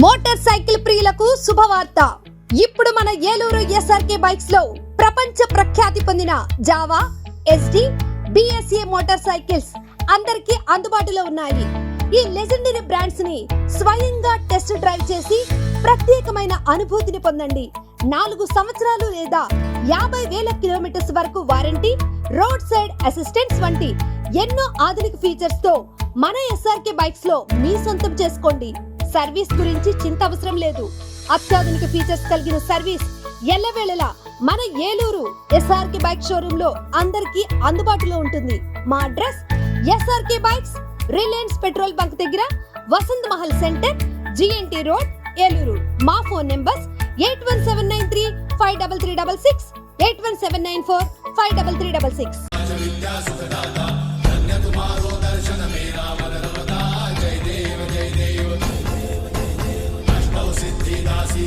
Motor cycle ప్రియులకు శుభవార్త. ఇప్పుడు మన ఏలూరు ఎస్ఆర్కే బైక్స్ లో ప్రపంచ ప్రఖ్యాతి పొందిన Java, SD, BSA motor cycles అందరికీ అందుబాటులో ఉన్నాయి. ఈ లెజెండరీ బ్రాండ్స్ ని స్వయంగా టెస్ట్ డ్రైవ్ చేసి ప్రత్యేకమైన అనుభూతిని పొందండి. 4 సంవత్సరాలు లేదా 50,000 కిలోమీటర్స్ వరకు వారంటీ, రోడ్ సైడ్ అసిస్టెంట్స్ వంటి ఎన్నో ఆధునిక ఫీచర్స్ తో మన ఎస్ఆర్కే బైక్స్ లో మీ సొంతం చేసుకోండి. సర్వీస్ గురించి చింత అవసరం లేదు. అత్యాధునిక ఫీచర్స్ కలిగిన సర్వీస్ ఎల్లవేళలా మన ఏలూరు ఎస్ఆర్కే బైక్ షోరూమ్ లో అందరికీ అందుబాటులో ఉంటుంది. మా address SRK bikes, Reliance petrol bunk దగ్గర, Vasant Mahal centre, GNT road, Eluru. మా ఫోన్ నెంబర్స్ 8179353366, 8179453366.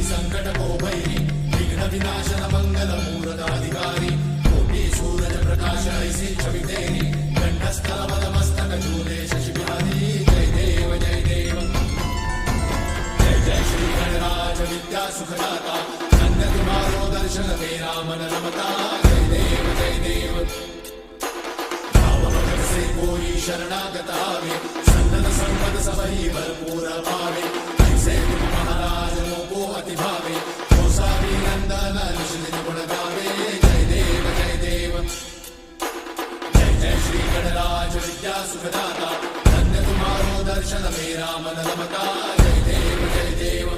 संकट को भैरी विघ्न विनाशन मंगल मूर्धाधिकारी कोटि सूरज प्रकाश ऐसी छवि तेरी कंठस्थल पदमस्तक झूले शशि बिहारी जय देव जय देव जय जय श्री गणराज विद्या सुखदाता धन्य तुम्हारो दर्शन मेरा मन रमता जय देव जय देव भावभक्त से कोई शरणागत आवे सन्नत संपद सबही भरपूर पावे ऐसे तुम महाराज को अति भावे गोसावी नंदन ऋषि गुण गावे जय देव जय देव जय जय श्री गणराज विद्या सुखदाता धन्य तुम्हारो दर्शन मेरा मन रमता जय देव जय देव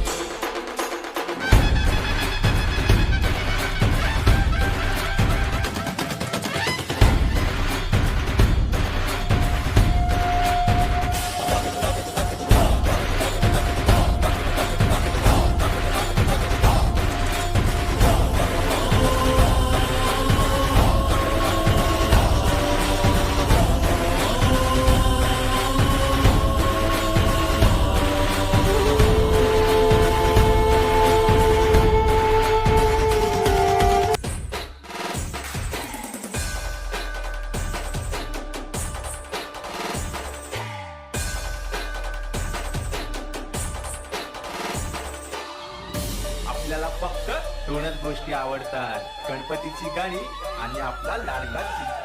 आपल्याला फक्त 2च गोष्टी आवडतात, गणपतीची गाणी आणि आपला लाडका चिमटा.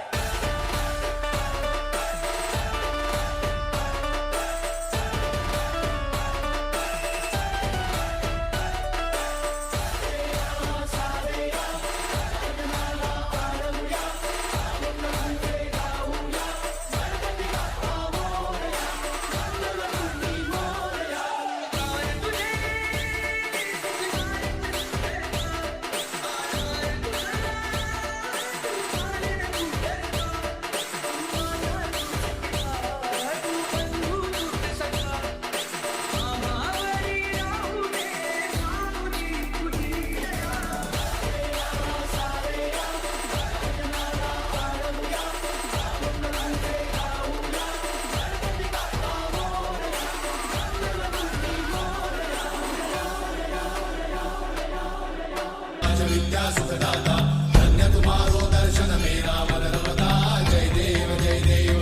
विद्या सुखदाता धन्य तुम्हारो दर्शन मेरा मन रमता जय देव जय देव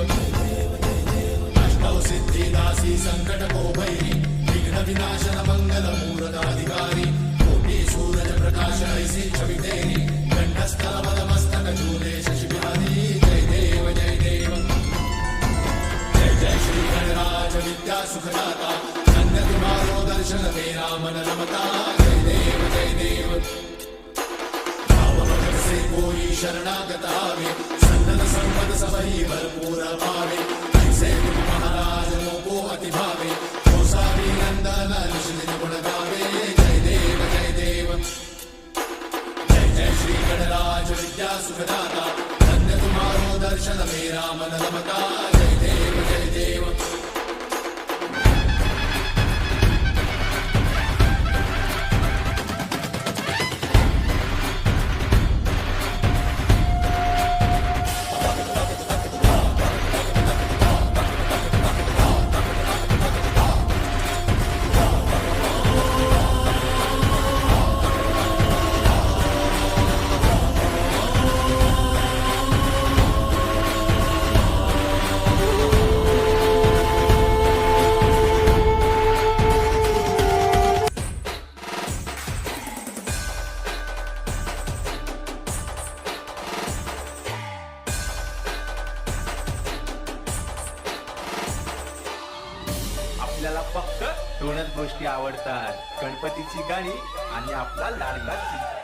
अष्टौ सिद्धि दासी संकट को भैरी विघ्न विनाशन मंगल मूर्धाधिकारी कोटि सूरज प्रकाश ऐसी छवि तेरी कंठस्थल पदमस्तक झूले शशि बिहारी जय देव जय देव जय जय श्री गणराज विद्या सुखदाता धन्य तुम्हारो दर्शन मेरा मन रमता जय देव जय देव कोई शरणागत आवे सन्नत संपद सबही भरपूर पावे ऐसे तुम महाराज को अति भावे गोसावी नंदन ऋषि गुण गावे जय देव जय देव जय जय श्री गणराज विद्या सुखदाता धन्य तुम्हारो दर्शन मेरा मन रमता जय देव जय देव फक्त दोनच गोष्टी आवडतात, गणपतीची गाणी आणि आपला लाडका चिमटा.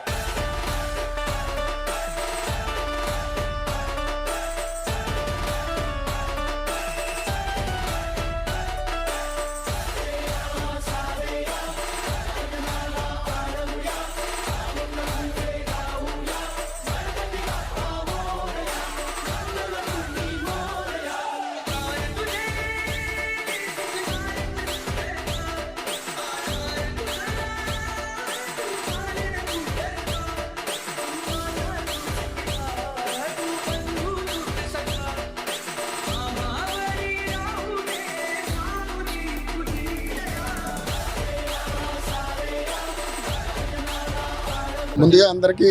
ముందుగా అందరికీ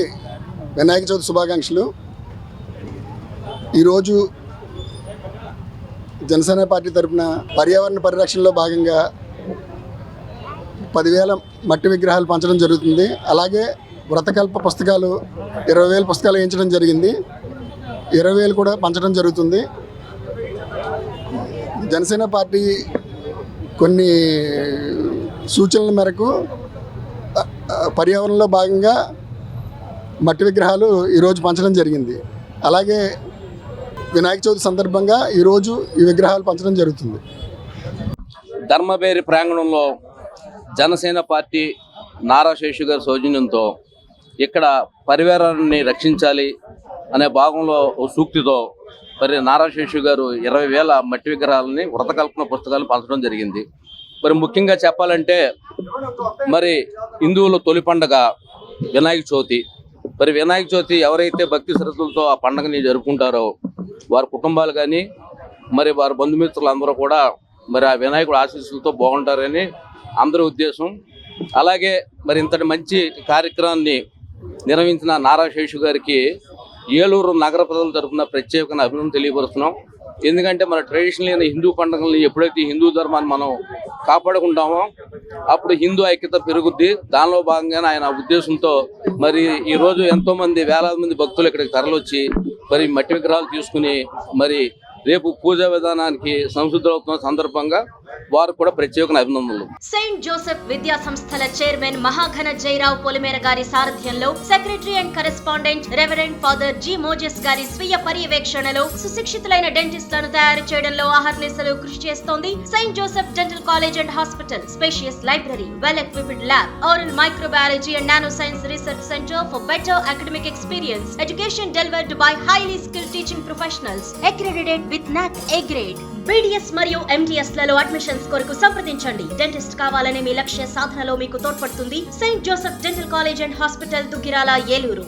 వినాయక చవితి శుభాకాంక్షలు. ఈరోజు జనసేన పార్టీ తరఫున పర్యావరణ పరిరక్షణలో భాగంగా 10,000 మట్టి విగ్రహాలు పంచడం జరుగుతుంది. అలాగే వ్రతకల్ప పుస్తకాలు 20,000 పుస్తకాలు వేయించడం జరిగింది. 20,000 కూడా పంచడం జరుగుతుంది. జనసేన పార్టీ కొన్ని సూచనల మేరకు పర్యావరణంలో భాగంగా మట్టి విగ్రహాలు ఈరోజు పంచడం జరిగింది. అలాగే వినాయక చవితి సందర్భంగా ఈరోజు ఈ విగ్రహాలు పంచడం జరుగుతుంది. ధర్మబేరి ప్రాంగణంలో జనసేన పార్టీ నారా శేషు గారి సౌజన్యంతో ఇక్కడ పర్యావరణాన్ని రక్షించాలి అనే భాగంలో ఓ సూక్తితో మరి నారా శేషు గారు 20,000 మట్టి విగ్రహాలని వ్రతకల్పన పుస్తకాలు పంచడం జరిగింది. మరి ముఖ్యంగా చెప్పాలంటే మరి హిందువుల తొలి పండుగ వినాయక చవితి. మరి వినాయక చవితి ఎవరైతే భక్తి శ్రద్ధలతో ఆ పండుగని జరుపుకుంటారో వారి కుటుంబాలు కానీ మరి వారి బంధుమిత్రులు అందరూ కూడా మరి ఆ వినాయకుడు ఆశీస్సులతో బాగుంటారని అందరి ఉద్దేశం. అలాగే మరి ఇంతటి మంచి కార్యక్రమాన్ని నిర్వహించిన నారా శేషు గారికి ఏలూరు నగర ప్రజల తరఫున ప్రత్యేకంగా అభినందన తెలియపరుస్తున్నాం. ఎందుకంటే మన ట్రెడిషనల్ అయిన హిందూ పండుగల్ని ఎప్పుడైతే హిందూ ధర్మాన్ని మనం కాపాడుకుంటామో అప్పుడు హిందూ ఐక్యత పెరుగుద్ది. దానిలో భాగంగానే ఆయన ఉద్దేశంతో మరి ఈరోజు ఎంతోమంది వేలాది మంది భక్తులు ఇక్కడికి తరలొచ్చి మరి మట్టి విగ్రహాలు తీసుకుని మరి రేపు పూజా విధానానికి సంసిద్ధులవుతున్న సందర్భంగా వారు కూడా ప్రత్యేక అభినందనలు. సెయింట్ జోసెఫ్ విద్యా సంస్థల చైర్మన్ మహాఘన జయరావు పొలిమేర గారి సారథ్యంలో secretary and correspondent reverend father G Moses గారి స్వీయ పర్యవేక్షణలో సుశిక్షితులైన డెంటిస్టులను తయారు చేయడంలో అహర్నిశలు కృషి చేస్తోంది Saint Joseph dental college and hospital. Spacious library, well equipped lab, oral microbiology and nanoscience research center for better academic experience. Education delivered by highly skilled teaching professionals. Accredited with NAC A grade. BDS మరియు MDS లలో admissions కొరకు సంప్రదించండి. Dentist కావాలనే మీ లక్ష్య సాధనలో మీకు తోడ్పడుతుంది Saint Joseph dental college and hospital, Duggirala, Eluru.